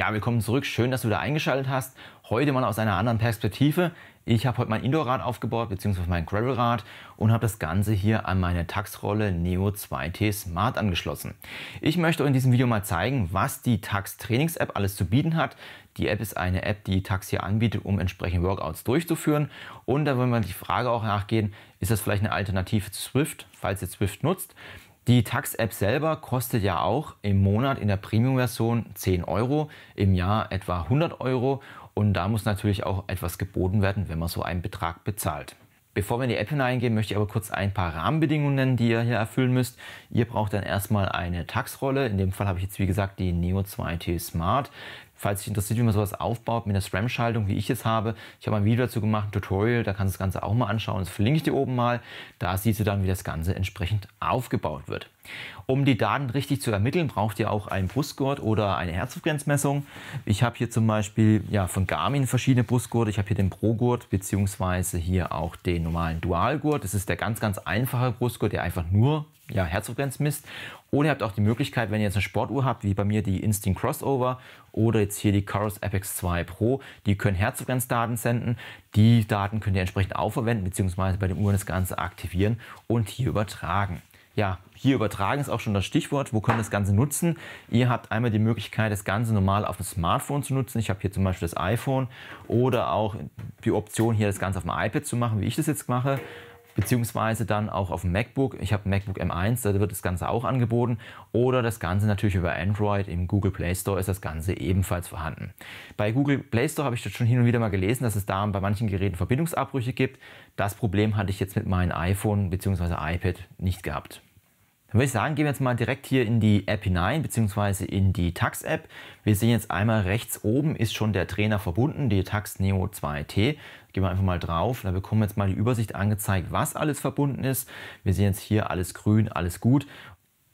Ja, willkommen zurück. Schön, dass du wieder eingeschaltet hast. Heute mal aus einer anderen Perspektive. Ich habe heute mein Indoor-Rad aufgebaut, beziehungsweise mein Gravelrad und habe das Ganze hier an meine Tacx-Rolle Neo 2T Smart angeschlossen. Ich möchte euch in diesem Video mal zeigen, was die Tacx Trainings-App alles zu bieten hat. Die App ist eine App, die Tacx hier anbietet, um entsprechende Workouts durchzuführen. Und da wollen wir die Frage auch nachgehen, ist das vielleicht eine Alternative zu Zwift, falls ihr Zwift nutzt? Die Tacx-App selber kostet ja auch im Monat in der Premium-Version 10 Euro, im Jahr etwa 100 Euro und da muss natürlich auch etwas geboten werden, wenn man so einen Betrag bezahlt. Bevor wir in die App hineingehen, möchte ich aber kurz ein paar Rahmenbedingungen nennen, die ihr hier erfüllen müsst. Ihr braucht dann erstmal eine Tacx-Rolle, in dem Fall habe ich jetzt wie gesagt die Neo 2T Smart. Falls dich interessiert, wie man sowas aufbaut mit einer SRAM-Schaltung, wie ich es habe, ich habe ein Video dazu gemacht, ein Tutorial, da kannst du das Ganze auch mal anschauen, das verlinke ich dir oben mal. Da siehst du dann, wie das Ganze entsprechend aufgebaut wird. Um die Daten richtig zu ermitteln, braucht ihr auch einen Brustgurt oder eine Herzfrequenzmessung. Ich habe hier zum Beispiel von Garmin verschiedene Brustgurte. Ich habe hier den Pro-Gurt bzw. hier auch den normalen Dual-Gurt. Das ist der ganz einfache Brustgurt, der einfach nur Herzfrequenz misst. Oder ihr habt auch die Möglichkeit, wenn ihr jetzt eine Sportuhr habt, wie bei mir die Instinct Crossover oder jetzt hier die Coros Apex 2 Pro, die können Herzfrequenzdaten senden. Die Daten könnt ihr entsprechend aufverwenden bzw. bei den Uhren das Ganze aktivieren und hier übertragen. Ja, hier übertragen ist auch schon das Stichwort. Wo könnt ihr das Ganze nutzen? Ihr habt einmal die Möglichkeit, das Ganze normal auf dem Smartphone zu nutzen. Ich habe hier zum Beispiel das iPhone oder auch die Option, hier das Ganze auf dem iPad zu machen, wie ich das jetzt mache. Beziehungsweise dann auch auf dem MacBook. Ich habe ein MacBook M1, da wird das Ganze auch angeboten. Oder das Ganze natürlich über Android. Im Google Play Store ist das Ganze ebenfalls vorhanden. Bei Google Play Store habe ich das schon hin und wieder mal gelesen, dass es da bei manchen Geräten Verbindungsabbrüche gibt. Das Problem hatte ich jetzt mit meinem iPhone bzw. iPad nicht gehabt. Dann würde ich sagen, gehen wir jetzt mal direkt hier in die App hinein, beziehungsweise in die Tacx-App. Wir sehen jetzt einmal rechts oben ist schon der Trainer verbunden, die Tacx Neo 2T. Gehen wir einfach mal drauf, da bekommen wir jetzt mal die Übersicht angezeigt, was alles verbunden ist. Wir sehen jetzt hier alles grün, alles gut.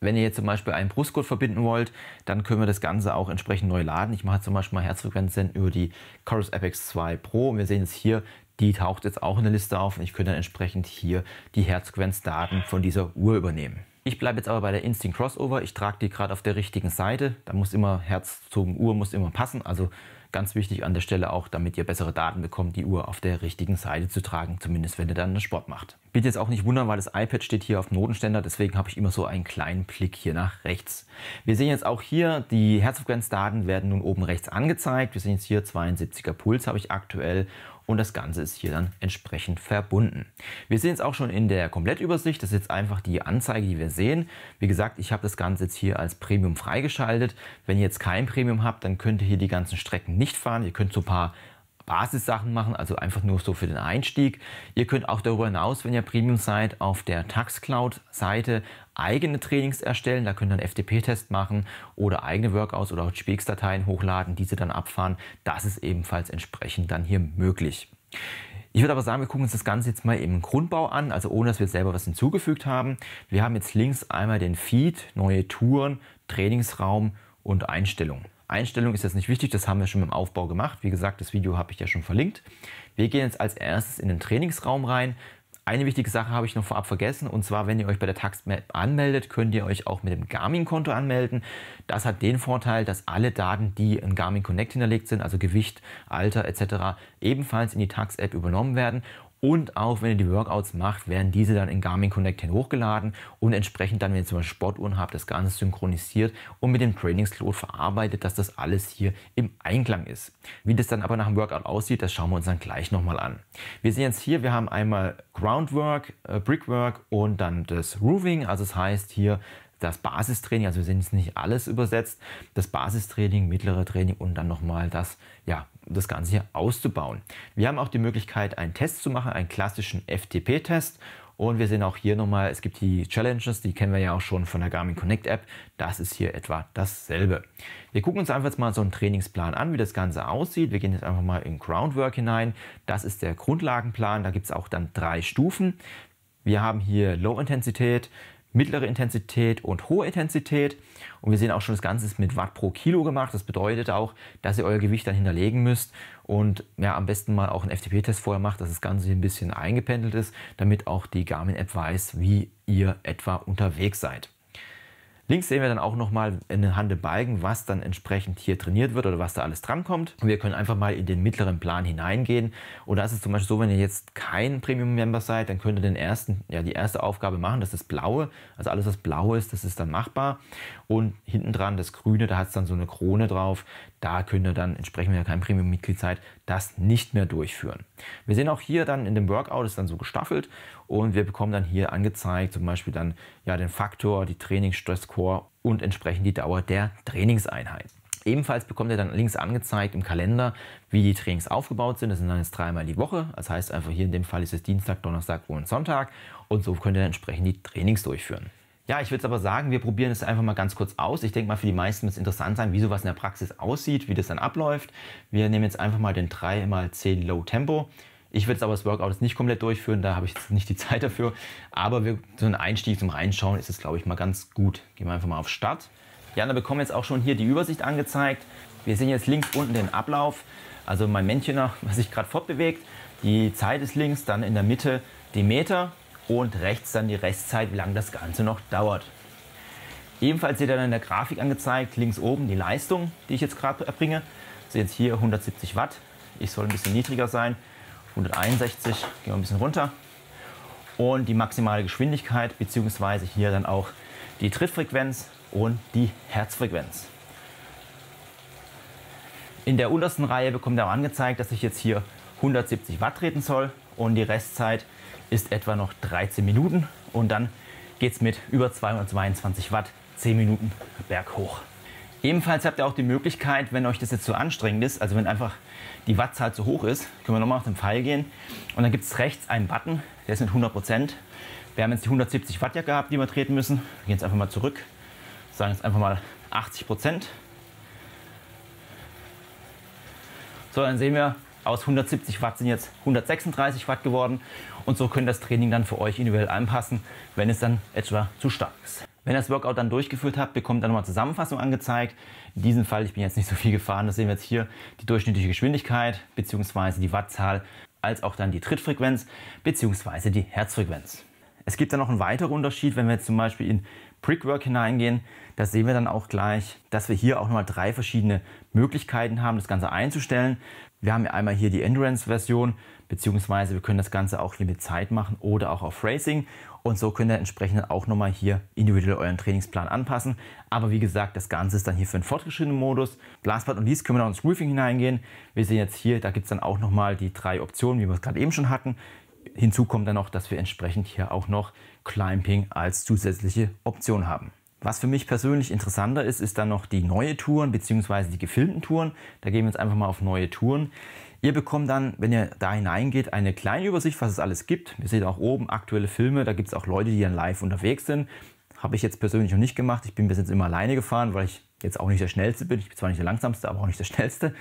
Wenn ihr jetzt zum Beispiel einen Brustgurt verbinden wollt, dann können wir das Ganze auch entsprechend neu laden. Ich mache zum Beispiel mal Herzfrequenzen über die Coros Apex 2 Pro und wir sehen jetzt hier, die taucht jetzt auch in der Liste auf und ich könnte dann entsprechend hier die Herzfrequenzdaten von dieser Uhr übernehmen. Ich bleibe jetzt aber bei der Instinct Crossover. Ich trage die gerade auf der richtigen Seite. Da muss immer Herz zum Uhr muss immer passen. Also ganz wichtig an der Stelle auch, damit ihr bessere Daten bekommt, die Uhr auf der richtigen Seite zu tragen, zumindest wenn ihr dann Sport macht. Bitte jetzt auch nicht wundern, weil das iPad steht hier auf dem Notenständer, deswegen habe ich immer so einen kleinen Blick hier nach rechts. Wir sehen jetzt auch hier, die Herzfrequenzdaten werden nun oben rechts angezeigt. Wir sehen jetzt hier 72er Puls habe ich aktuell. Und das Ganze ist hier dann entsprechend verbunden. Wir sehen es auch schon in der Komplettübersicht. Das ist jetzt einfach die Anzeige, die wir sehen. Wie gesagt, ich habe das Ganze jetzt hier als Premium freigeschaltet. Wenn ihr jetzt kein Premium habt, dann könnt ihr hier die ganzen Strecken nicht fahren. Ihr könnt so ein paar Basissachen machen, also einfach nur so für den Einstieg. Ihr könnt auch darüber hinaus, wenn ihr Premium seid, auf der Tacx Cloud Seite eigene Trainings erstellen. Da könnt ihr einen FTP-Test machen oder eigene Workouts oder auch GPX-Dateien hochladen, diese dann abfahren. Das ist ebenfalls entsprechend dann hier möglich. Ich würde aber sagen, wir gucken uns das Ganze jetzt mal im Grundbau an, also ohne dass wir selber was hinzugefügt haben. Wir haben jetzt links einmal den Feed, neue Touren, Trainingsraum und Einstellungen. Einstellung ist jetzt nicht wichtig, das haben wir schon beim Aufbau gemacht. Wie gesagt, das Video habe ich ja schon verlinkt. Wir gehen jetzt als erstes in den Trainingsraum rein. Eine wichtige Sache habe ich noch vorab vergessen, und zwar, wenn ihr euch bei der Tacx-App anmeldet, könnt ihr euch auch mit dem Garmin-Konto anmelden. Das hat den Vorteil, dass alle Daten, die in Garmin Connect hinterlegt sind, also Gewicht, Alter etc., ebenfalls in die Tacx-App übernommen werden. Und auch wenn ihr die Workouts macht, werden diese dann in Garmin Connect hochgeladen und entsprechend dann, wenn ihr zum Beispiel Sportuhren habt, das Ganze synchronisiert und mit dem Trainingsload verarbeitet, dass das alles hier im Einklang ist. Wie das dann aber nach dem Workout aussieht, das schauen wir uns dann gleich nochmal an. Wir sehen jetzt hier, wir haben einmal Groundwork, Brickwork und dann das Roofing, also das heißt hier das Basistraining, also wir sehen jetzt nicht alles übersetzt, das Basistraining, mittlere Training und dann nochmal das Ganze hier auszubauen. Wir haben auch die Möglichkeit, einen Test zu machen, einen klassischen FTP-Test. Und wir sehen auch hier nochmal, es gibt die Challenges, die kennen wir ja auch schon von der Garmin Connect App. Das ist hier etwa dasselbe. Wir gucken uns einfach jetzt mal so einen Trainingsplan an, wie das Ganze aussieht. Wir gehen jetzt einfach mal in Groundwork hinein. Das ist der Grundlagenplan, da gibt es auch dann 3 Stufen. Wir haben hier Low-Intensität, mittlere Intensität und hohe Intensität. Und wir sehen auch schon, das Ganze ist mit Watt pro Kilo gemacht. Das bedeutet auch, dass ihr euer Gewicht dann hinterlegen müsst und am besten mal auch einen FTP-Test vorher macht, dass das Ganze hier ein bisschen eingependelt ist, damit auch die Garmin-App weiß, wie ihr etwa unterwegs seid. Links sehen wir dann auch nochmal anhand der Balken, was dann entsprechend hier trainiert wird oder was da alles drankommt. Und wir können einfach mal in den mittleren Plan hineingehen. Und da ist es zum Beispiel so, wenn ihr jetzt kein Premium-Member seid, dann könnt ihr die erste Aufgabe machen, das ist das Blaue. Also alles, was blau ist, das ist dann machbar. Und hinten dran das Grüne, da hat es dann so eine Krone drauf. Da könnt ihr dann entsprechend, wenn ihr kein Premium-Mitglied seid, das nicht mehr durchführen. Wir sehen auch hier dann in dem Workout ist dann so gestaffelt und wir bekommen dann hier angezeigt, zum Beispiel dann ja den Faktor, die Trainingsstress-Score und entsprechend die Dauer der Trainingseinheit. Ebenfalls bekommt ihr dann links angezeigt im Kalender, wie die Trainings aufgebaut sind. Das sind dann jetzt 3-mal die Woche. Das heißt einfach hier in dem Fall ist es Dienstag, Donnerstag und Sonntag. Und so könnt ihr dann entsprechend die Trainings durchführen. Ja, ich würde aber sagen, wir probieren es einfach mal ganz kurz aus. Ich denke mal, für die meisten wird es interessant sein, wie sowas in der Praxis aussieht, wie das dann abläuft. Wir nehmen jetzt einfach mal den 3x10 Low Tempo. Ich werde jetzt aber das Workout jetzt nicht komplett durchführen, da habe ich jetzt nicht die Zeit dafür. Aber so ein Einstieg zum Reinschauen ist es, glaube ich, mal ganz gut. Gehen wir einfach mal auf Start. Ja, da bekommen wir jetzt auch schon hier die Übersicht angezeigt. Wir sehen jetzt links unten den Ablauf, also mein Männchen, was sich gerade fortbewegt. Die Zeit ist links, dann in der Mitte die Meter. Und rechts dann die Restzeit, wie lange das Ganze noch dauert. Ebenfalls seht ihr dann in der Grafik angezeigt, links oben die Leistung, die ich jetzt gerade erbringe. Also jetzt hier 170 Watt. Ich soll ein bisschen niedriger sein. 161, gehen wir ein bisschen runter. Und die maximale Geschwindigkeit, beziehungsweise hier dann auch die Trittfrequenz und die Herzfrequenz. In der untersten Reihe bekommt ihr auch angezeigt, dass ich jetzt hier 170 Watt treten soll und die Restzeit ist etwa noch 13 Minuten und dann geht es mit über 222 Watt 10 Minuten berghoch. Ebenfalls habt ihr auch die Möglichkeit, wenn euch das jetzt so anstrengend ist, also wenn einfach die Wattzahl zu hoch ist, können wir nochmal auf den Pfeil gehen und dann gibt es rechts einen Button, der ist mit 100%. Wir haben jetzt die 170 Watt ja gehabt, die wir treten müssen. Wir gehen jetzt einfach mal zurück, sagen jetzt einfach mal 80%. So, dann sehen wir, aus 170 Watt sind jetzt 136 Watt geworden und so könnt ihr das Training dann für euch individuell anpassen, wenn es dann etwa zu stark ist. Wenn ihr das Workout dann durchgeführt habt, bekommt ihr dann nochmal Zusammenfassung angezeigt. In diesem Fall, ich bin jetzt nicht so viel gefahren, das sehen wir jetzt hier, die durchschnittliche Geschwindigkeit bzw. die Wattzahl, als auch dann die Trittfrequenz bzw. die Herzfrequenz. Es gibt dann noch einen weiteren Unterschied, wenn wir jetzt zum Beispiel in Brickwork hineingehen. Da sehen wir dann auch gleich, dass wir hier auch nochmal 3 verschiedene Möglichkeiten haben, das Ganze einzustellen. Wir haben ja einmal hier die Endurance-Version, beziehungsweise wir können das Ganze auch hier mit Zeit machen oder auch auf Racing. Und so könnt ihr entsprechend auch nochmal hier individuell euren Trainingsplan anpassen. Aber wie gesagt, das Ganze ist dann hier für einen fortgeschrittenen Modus. Last but not least können wir noch ins Roofing hineingehen. Wir sehen jetzt hier, da gibt es dann auch nochmal die 3 Optionen, wie wir es gerade eben schon hatten. Hinzu kommt dann noch, dass wir entsprechend hier auch noch Climbing als zusätzliche Option haben. Was für mich persönlich interessanter ist, ist dann noch die neue Touren bzw. die gefilmten Touren. Da gehen wir jetzt einfach mal auf neue Touren. Ihr bekommt dann, wenn ihr da hineingeht, eine kleine Übersicht, was es alles gibt. Ihr seht auch oben aktuelle Filme, da gibt es auch Leute, die dann live unterwegs sind. Habe ich jetzt persönlich noch nicht gemacht. Ich bin bis jetzt immer alleine gefahren, weil ich jetzt auch nicht der Schnellste bin. Ich bin zwar nicht der Langsamste, aber auch nicht der Schnellste.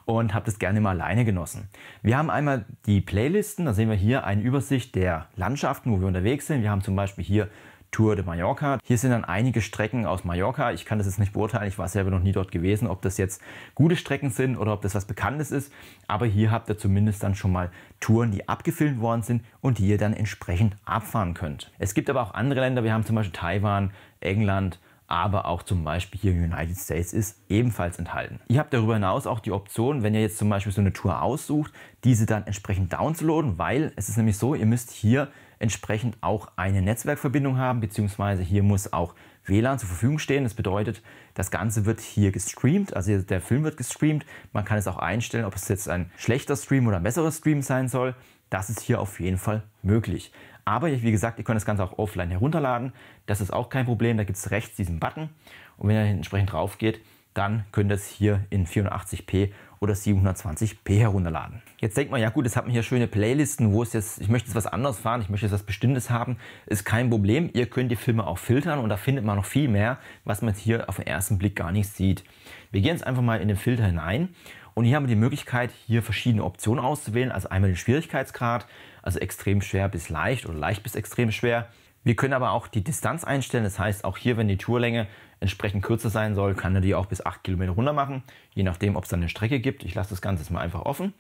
Und habe das gerne immer alleine genossen. Wir haben einmal die Playlisten. Da sehen wir hier eine Übersicht der Landschaften, wo wir unterwegs sind. Wir haben zum Beispiel hier Tour de Mallorca. Hier sind dann einige Strecken aus Mallorca. Ich kann das jetzt nicht beurteilen, ich war selber noch nie dort gewesen, ob das jetzt gute Strecken sind oder ob das was Bekanntes ist. Aber hier habt ihr zumindest dann schon mal Touren, die abgefilmt worden sind und die ihr dann entsprechend abfahren könnt. Es gibt aber auch andere Länder, wir haben zum Beispiel Taiwan, England, aber auch zum Beispiel hier United States ist ebenfalls enthalten. Ihr habt darüber hinaus auch die Option, wenn ihr jetzt zum Beispiel so eine Tour aussucht, diese dann entsprechend downzuladen, weil es ist nämlich so, ihr müsst hier entsprechend auch eine Netzwerkverbindung haben, beziehungsweise hier muss auch WLAN zur Verfügung stehen. Das bedeutet, das Ganze wird hier gestreamt, also der Film wird gestreamt. Man kann es auch einstellen, ob es jetzt ein schlechter Stream oder ein besserer Stream sein soll. Das ist hier auf jeden Fall möglich. Aber wie gesagt, ihr könnt das Ganze auch offline herunterladen. Das ist auch kein Problem. Da gibt es rechts diesen Button. Und wenn ihr entsprechend drauf geht, dann könnt ihr es hier in 480p oder 720p herunterladen. Jetzt denkt man, ja gut, jetzt hat man hier schöne Playlisten, wo es jetzt, ich möchte jetzt was anderes fahren, ich möchte jetzt was Bestimmtes haben. Ist kein Problem. Ihr könnt die Filme auch filtern und da findet man noch viel mehr, was man hier auf den ersten Blick gar nicht sieht. Wir gehen jetzt einfach mal in den Filter hinein. Und hier haben wir die Möglichkeit, hier verschiedene Optionen auszuwählen. Also einmal den Schwierigkeitsgrad, also extrem schwer bis leicht oder leicht bis extrem schwer. Wir können aber auch die Distanz einstellen. Das heißt, auch hier, wenn die Tourlänge entsprechend kürzer sein soll, kann er die auch bis 8 Kilometer runter machen. Je nachdem, ob es dann eine Strecke gibt. Ich lasse das Ganze jetzt mal einfach offen.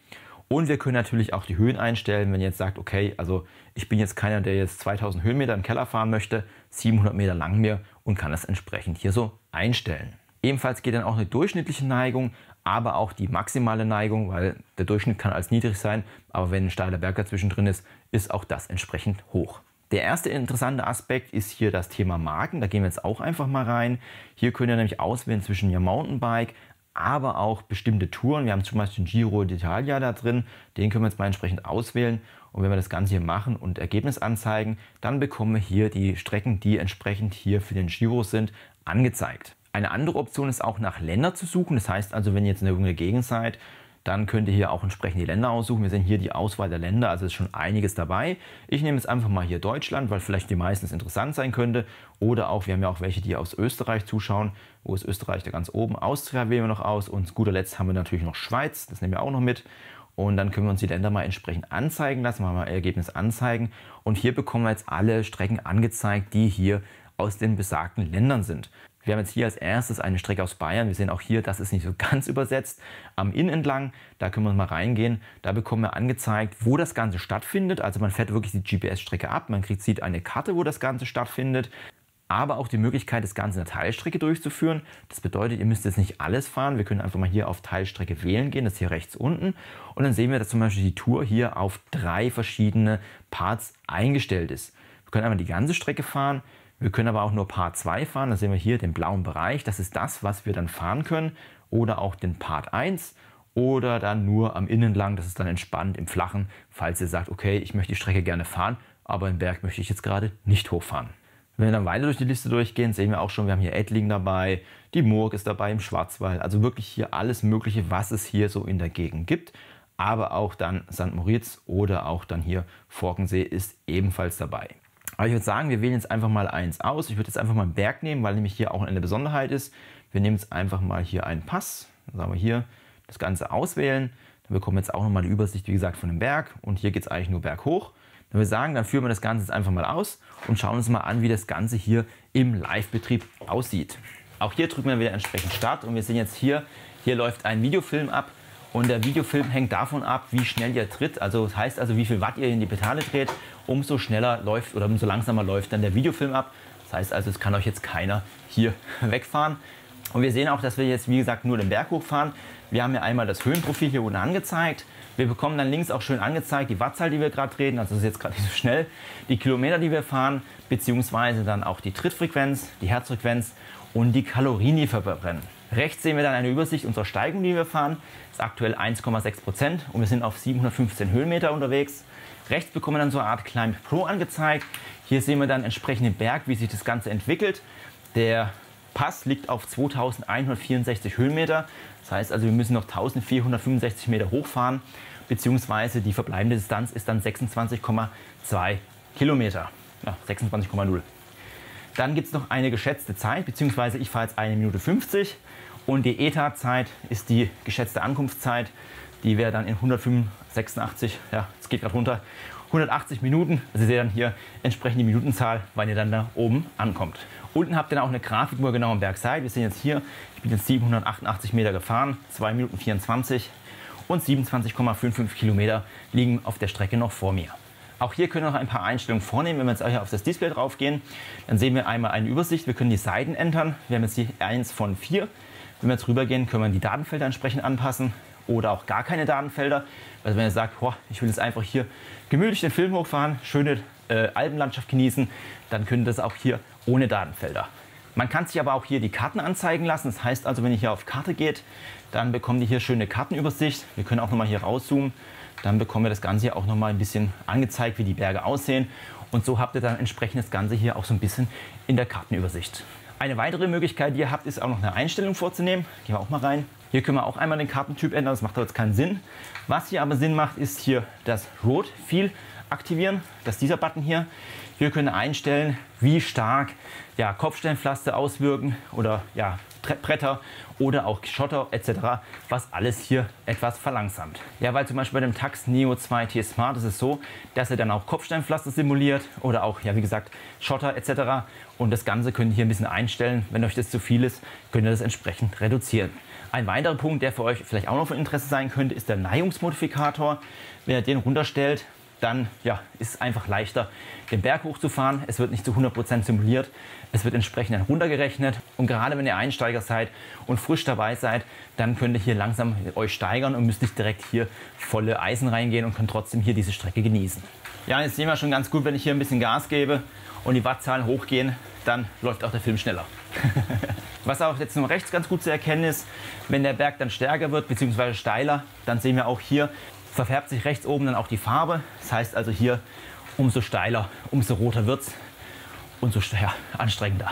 Und wir können natürlich auch die Höhen einstellen, wenn ihr jetzt sagt, okay, also ich bin jetzt keiner, der jetzt 2000 Höhenmeter im Keller fahren möchte, 700 Meter lang mir und kann das entsprechend hier so einstellen. Ebenfalls geht dann auch eine durchschnittliche Neigung, aber auch die maximale Neigung, weil der Durchschnitt kann als niedrig sein, aber wenn ein steiler Berg dazwischen drin ist, ist auch das entsprechend hoch. Der erste interessante Aspekt ist hier das Thema Marken. Da gehen wir jetzt auch einfach mal rein. Hier könnt ihr nämlich auswählen zwischen Ihr Mountainbike, aber auch bestimmte Touren. Wir haben zum Beispiel den Giro d'Italia da drin. Den können wir jetzt mal entsprechend auswählen. Und wenn wir das Ganze hier machen und Ergebnis anzeigen, dann bekommen wir hier die Strecken, die entsprechend hier für den Giro sind, angezeigt. Eine andere Option ist auch nach Ländern zu suchen. Das heißt also, wenn ihr jetzt in irgendeiner Gegend seid, dann könnt ihr hier auch entsprechend die Länder aussuchen. Wir sehen hier die Auswahl der Länder, also ist schon einiges dabei. Ich nehme jetzt einfach mal hier Deutschland, weil vielleicht die meisten interessant sein könnte. Oder auch, wir haben ja auch welche, die aus Österreich zuschauen. Wo ist Österreich? Da ganz oben. Austria wählen wir noch aus. Und zu guter Letzt haben wir natürlich noch Schweiz. Das nehmen wir auch noch mit. Und dann können wir uns die Länder mal entsprechend anzeigen lassen. Mal Ergebnis anzeigen. Und hier bekommen wir jetzt alle Strecken angezeigt, die hier aus den besagten Ländern sind. Wir haben jetzt hier als erstes eine Strecke aus Bayern. Wir sehen auch hier, das ist nicht so ganz übersetzt. Am Inn entlang, da können wir mal reingehen. Da bekommen wir angezeigt, wo das Ganze stattfindet. Also man fährt wirklich die GPS-Strecke ab. Man sieht eine Karte, wo das Ganze stattfindet. Aber auch die Möglichkeit, das Ganze in der Teilstrecke durchzuführen. Das bedeutet, ihr müsst jetzt nicht alles fahren. Wir können einfach mal hier auf Teilstrecke wählen gehen. Das ist hier rechts unten. Und dann sehen wir, dass zum Beispiel die Tour hier auf 3 verschiedene Parts eingestellt ist. Wir können einmal die ganze Strecke fahren. Wir können aber auch nur Part 2 fahren, da sehen wir hier den blauen Bereich, das ist das, was wir dann fahren können. Oder auch den Part 1 oder dann nur am Inn entlang, das ist dann entspannt im Flachen, falls ihr sagt, okay, ich möchte die Strecke gerne fahren, aber den Berg möchte ich jetzt gerade nicht hochfahren. Wenn wir dann weiter durch die Liste durchgehen, sehen wir auch schon, wir haben hier Ettlingen dabei, die Murg ist dabei im Schwarzwald, also wirklich hier alles Mögliche, was es hier so in der Gegend gibt. Aber auch dann St. Moritz oder auch dann hier Forkensee ist ebenfalls dabei. Aber ich würde sagen, wir wählen jetzt einfach mal eins aus. Ich würde jetzt einfach mal einen Berg nehmen, weil nämlich hier auch eine Besonderheit ist. Wir nehmen jetzt einfach mal hier einen Pass. Dann sagen wir hier das Ganze auswählen. Dann bekommen wir jetzt auch nochmal die Übersicht, wie gesagt, von dem Berg. Und hier geht es eigentlich nur berghoch. Dann würde ich sagen, dann führen wir das Ganze jetzt einfach mal aus und schauen uns mal an, wie das Ganze hier im Live-Betrieb aussieht. Auch hier drücken wir wieder entsprechend Start und wir sehen jetzt hier läuft ein Videofilm ab. Und der Videofilm hängt davon ab, wie schnell ihr tritt. Also das heißt also, wie viel Watt ihr in die Pedale dreht, umso schneller läuft oder umso langsamer läuft dann der Videofilm ab. Das heißt also, es kann euch jetzt keiner hier wegfahren. Und wir sehen auch, dass wir jetzt, wie gesagt, nur den Berg hochfahren. Wir haben ja einmal das Höhenprofil hier unten angezeigt. Wir bekommen dann links auch schön angezeigt die Wattzahl, die wir gerade treten. Also das ist jetzt gerade nicht so schnell. Die Kilometer, die wir fahren, beziehungsweise dann auch die Trittfrequenz, die Herzfrequenz und die Kalorien, die wir verbrennen. Rechts sehen wir dann eine Übersicht unserer Steigung, die wir fahren. Das ist aktuell 1,6% und wir sind auf 715 Höhenmeter unterwegs. Rechts bekommen wir dann so eine Art Climb Pro angezeigt. Hier sehen wir dann entsprechend den Berg, wie sich das Ganze entwickelt. Der Pass liegt auf 2164 Höhenmeter. Das heißt also, wir müssen noch 1465 Meter hochfahren, beziehungsweise die verbleibende Distanz ist dann 26,2 Kilometer. Ja, 26,0. Dann gibt es noch eine geschätzte Zeit, beziehungsweise ich fahre jetzt 1 Minute 50 und die ETA-Zeit ist die geschätzte Ankunftszeit. Die wäre dann in 186, ja, es geht gerade runter, 180 Minuten. Also ihr seht dann hier entsprechend die Minutenzahl, wann ihr dann da oben ankommt. Unten habt ihr dann auch eine Grafik, wo ihr genau am Berg seid. Wir sehen jetzt hier, ich bin jetzt 788 Meter gefahren, 2 Minuten 24 und 27,55 Kilometer liegen auf der Strecke noch vor mir. Auch hier können wir noch ein paar Einstellungen vornehmen. Wenn wir jetzt hier auf das Display drauf gehen, dann sehen wir einmal eine Übersicht. Wir können die Seiten ändern. Wir haben jetzt hier 1 von 4. Wenn wir jetzt rüber gehen, können wir die Datenfelder entsprechend anpassen oder auch gar keine Datenfelder. Also wenn ihr sagt, boah, ich will jetzt einfach hier gemütlich den Film hochfahren, schöne Alpenlandschaft genießen, dann könnt ihr das auch hier ohne Datenfelder. Man kann sich aber auch hier die Karten anzeigen lassen. Das heißt also, wenn ihr hier auf Karte geht, dann bekommt ihr hier schöne Kartenübersicht. Wir können auch noch mal hier rauszoomen. Dann bekommen wir das Ganze hier auch noch mal ein bisschen angezeigt, wie die Berge aussehen. Und so habt ihr dann entsprechend das Ganze hier auch so ein bisschen in der Kartenübersicht. Eine weitere Möglichkeit, die ihr habt, ist auch noch eine Einstellung vorzunehmen. Gehen wir auch mal rein. Hier können wir auch einmal den Kartentyp ändern. Das macht aber jetzt keinen Sinn. Was hier aber Sinn macht, ist hier das Road Feel aktivieren. Das ist dieser Button hier. Hier können wir einstellen, wie stark ja, Kopfsteinpflaster auswirken oder ja, Bretter oder auch Schotter etc., was alles hier etwas verlangsamt. Ja, weil zum Beispiel bei dem Tacx Neo 2T Smart ist es so, dass er dann auch Kopfsteinpflaster simuliert oder auch, ja wie gesagt, Schotter etc. Und das Ganze könnt ihr hier ein bisschen einstellen. Wenn euch das zu viel ist, könnt ihr das entsprechend reduzieren. Ein weiterer Punkt, der für euch vielleicht auch noch von Interesse sein könnte, ist der Neigungsmodifikator. Wenn ihr den runterstellt, dann ja, ist es einfach leichter, den Berg hochzufahren. Es wird nicht zu 100% simuliert, es wird entsprechend dann runtergerechnet. Und gerade wenn ihr Einsteiger seid und frisch dabei seid, dann könnt ihr hier langsam euch steigern und müsst nicht direkt hier volle Eisen reingehen und könnt trotzdem hier diese Strecke genießen. Ja, jetzt sehen wir schon ganz gut, wenn ich hier ein bisschen Gas gebe und die Wattzahlen hochgehen, dann läuft auch der Film schneller. Was auch jetzt nur rechts ganz gut zu erkennen ist, wenn der Berg dann stärker wird bzw. steiler, dann sehen wir auch hier, verfärbt sich rechts oben dann auch die Farbe. Das heißt also hier, umso steiler, umso roter wird es und so anstrengender.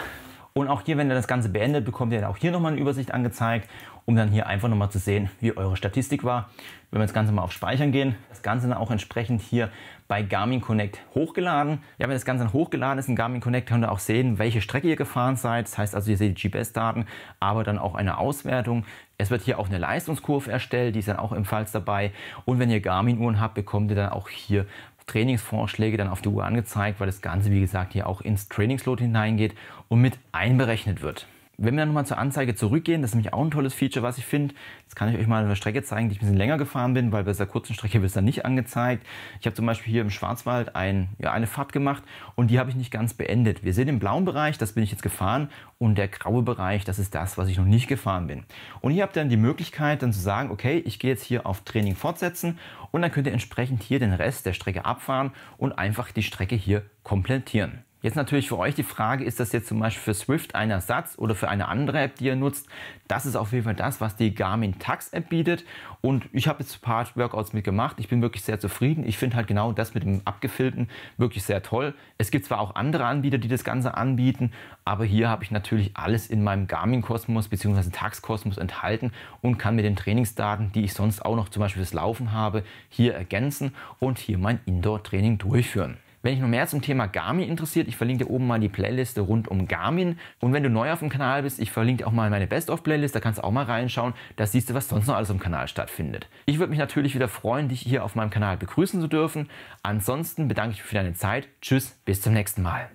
Und auch hier, wenn ihr das Ganze beendet, bekommt ihr auch hier nochmal eine Übersicht angezeigt, um dann hier einfach nochmal zu sehen, wie eure Statistik war. Wenn wir das Ganze mal auf Speichern gehen, das Ganze dann auch entsprechend hier bei Garmin Connect hochgeladen. Ja, wenn das Ganze dann hochgeladen ist in Garmin Connect, könnt ihr auch sehen, welche Strecke ihr gefahren seid. Das heißt also, ihr seht die GPS-Daten, aber dann auch eine Auswertung. Es wird hier auch eine Leistungskurve erstellt, die ist dann auch ebenfalls dabei. Und wenn ihr Garmin-Uhren habt, bekommt ihr dann auch hier Trainingsvorschläge dann auf der Uhr angezeigt, weil das Ganze, wie gesagt, hier auch ins Trainingsload hineingeht und mit einberechnet wird. Wenn wir dann nochmal zur Anzeige zurückgehen, das ist nämlich auch ein tolles Feature, was ich finde. Jetzt kann ich euch mal eine Strecke zeigen, die ich ein bisschen länger gefahren bin, weil bei dieser kurzen Strecke wird es dann nicht angezeigt. Ich habe zum Beispiel hier im Schwarzwald eine Fahrt gemacht und die habe ich nicht ganz beendet. Wir sehen den blauen Bereich, das bin ich jetzt gefahren, und der graue Bereich, das ist das, was ich noch nicht gefahren bin. Und hier habt ihr dann die Möglichkeit dann zu sagen, okay, ich gehe jetzt hier auf Training fortsetzen und dann könnt ihr entsprechend hier den Rest der Strecke abfahren und einfach die Strecke hier komplettieren. Jetzt natürlich für euch die Frage, ist das jetzt zum Beispiel für Zwift ein Ersatz oder für eine andere App, die ihr nutzt? Das ist auf jeden Fall das, was die Garmin Tax App bietet. Und ich habe jetzt ein paar Workouts mitgemacht. Ich bin wirklich sehr zufrieden. Ich finde halt genau das mit dem Abgefilmten wirklich sehr toll. Es gibt zwar auch andere Anbieter, die das Ganze anbieten, aber hier habe ich natürlich alles in meinem Garmin-Kosmos bzw. Tax-Kosmos enthalten und kann mit den Trainingsdaten, die ich sonst auch noch zum Beispiel fürs Laufen habe, hier ergänzen und hier mein Indoor-Training durchführen. Wenn dich noch mehr zum Thema Garmin interessiert, ich verlinke dir oben mal die Playliste rund um Garmin. Und wenn du neu auf dem Kanal bist, ich verlinke dir auch mal meine Best-of-Playlist, da kannst du auch mal reinschauen. Da siehst du, was sonst noch alles am Kanal stattfindet. Ich würde mich natürlich wieder freuen, dich hier auf meinem Kanal begrüßen zu dürfen. Ansonsten bedanke ich mich für deine Zeit. Tschüss, bis zum nächsten Mal.